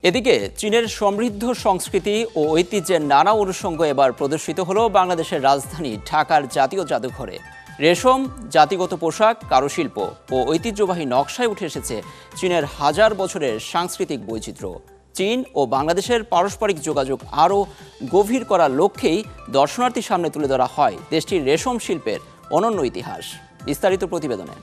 এদিকে চীনের সমৃদ্ধ সংস্কৃতি ও ঐতিহ্যের নানা অনুষঙ্গ এবার প্রদর্শিত হলো বাংলাদেশের রাজধানী ঢাকার জাতীয় জাদুঘরে। রেশম, জাতিগত পোশাক, কারুশিল্প ও ঐতিহ্যবাহী নকশায় উঠে এসেছে চীনের হাজার বছরের সাংস্কৃতিক বৈচিত্র্য। চীন ও বাংলাদেশের পারস্পরিক যোগাযোগ আরও গভীর করার লক্ষ্যেই দর্শনার্থীর সামনে তুলে ধরা হয় দেশটির রেশম শিল্পের অনন্য ইতিহাস। বিস্তারিত প্রতিবেদনে।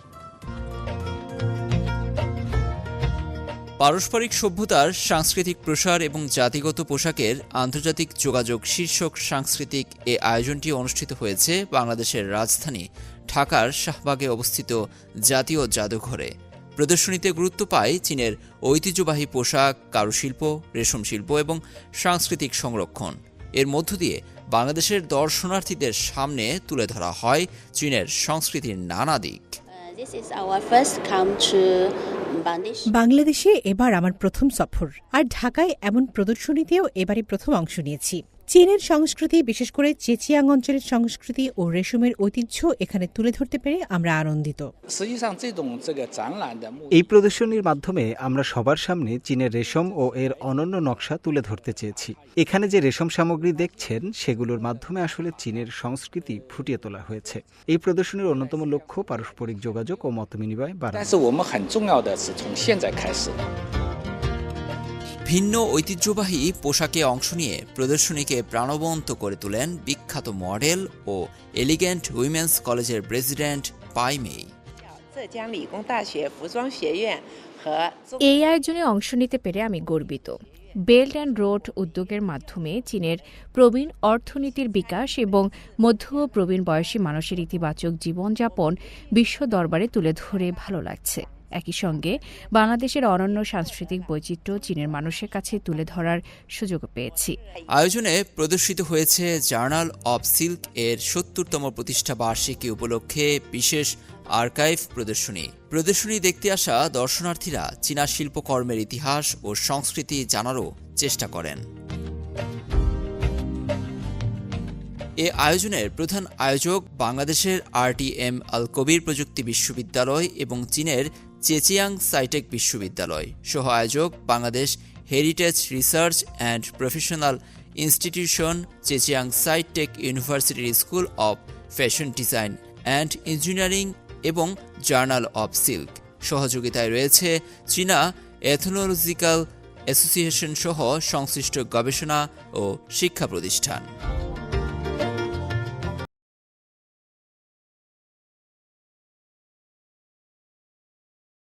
পারস্পরিক সভ্যতার সাংস্কৃতিক প্রসার এবং জাতিগত পোশাকের আন্তর্জাতিক যোগাযোগ শীর্ষক সাংস্কৃতিক এ আয়োজনটি অনুষ্ঠিত হয়েছে বাংলাদেশের রাজধানী ঢাকার শাহবাগে অবস্থিত জাতীয় জাদুঘরে। প্রদর্শনীতে গুরুত্ব পায় চীনের ঐতিহ্যবাহী পোশাক, কারুশিল্প, রেশম শিল্প এবং সাংস্কৃতিক সংরক্ষণ। এর মধ্য দিয়ে বাংলাদেশের দর্শনার্থীদের সামনে তুলে ধরা হয় চীনের সংস্কৃতির নানা দিক। বাংলাদেশে এবার আমার প্রথম সফর, আর ঢাকায় এমন প্রদর্শনীতেও এবারে প্রথম অংশ নিয়েছি। চীনের সংস্কৃতি, বিশেষ করে জেজিয়াং অঞ্চলের সংস্কৃতি ও রেশমের ঐতিহ্য এখানে তুলে ধরতে পেরে আমরা আনন্দিত। এই প্রদর্শনীর মাধ্যমে আমরা সবার সামনে চীনের রেশম ও এর অনন্য নকশা তুলে ধরতে চেয়েছি। এখানে যে রেশম সামগ্রী দেখছেন সেগুলোর মাধ্যমে আসলে চীনের সংস্কৃতি ফুটিয়ে তোলা হয়েছে। এই প্রদর্শনীর অন্যতম লক্ষ্য পারস্পরিক যোগাযোগ ও মতবিনিময় বাড়ানো। ভিন্ন ঐতিহ্যবাহী পোশাকে অংশ নিয়ে প্রদর্শনীকে প্রাণবন্ত করে তোলেন বিখ্যাত মডেল ও এলিগেন্ট উইমেন্স কলেজের প্রেসিডেন্ট পাই মেই। এই আয়োজনে অংশ নিতে পেরে আমি গর্বিত। বেল্ট অ্যান্ড রোড উদ্যোগের মাধ্যমে চীনের প্রবীণ অর্থনীতির বিকাশ এবং মধ্য ও প্রবীণ বয়সী মানুষের ইতিবাচক জীবনযাপন বিশ্ব দরবারে তুলে ধরে ভালো লাগছে। একই সঙ্গে বাংলাদেশের অনন্য সাংস্কৃতিক বৈচিত্র্য চীনের মানুষের কাছে তুলে ধরার সুযোগ পেয়েছি। আয়োজনে প্রদর্শিত হয়েছে জার্নাল অব সিল্ক এর ৭০তম প্রতিষ্ঠা বার্ষিকী উপলক্ষে বিশেষ আর্কাইভ প্রদর্শনী দেখতে আসা দর্শনার্থীরা চীনা শিল্পকর্মের ইতিহাস ও সংস্কৃতি জানারও চেষ্টা করেন। এ আয়োজনের প্রধান আয়োজক বাংলাদেশের RTM আল কবির প্রযুক্তি বিশ্ববিদ্যালয় এবং চীনের জেজিয়াং সাইটেক বিশ্ববিদ্যালয়। সহ আয়োজক Bangladesh heritage research and professional institution, Zhejiang Scitech ইউনিভার্সিটির school of fashion design and engineering এবং জার্নাল অব সিল্ক। সহযোগিতায় রয়েছে চীনা এথনোলজিক্যাল অ্যাসোসিয়েশন সহ সংশ্লিষ্ট গবেষণা ও শিক্ষা প্রতিষ্ঠান।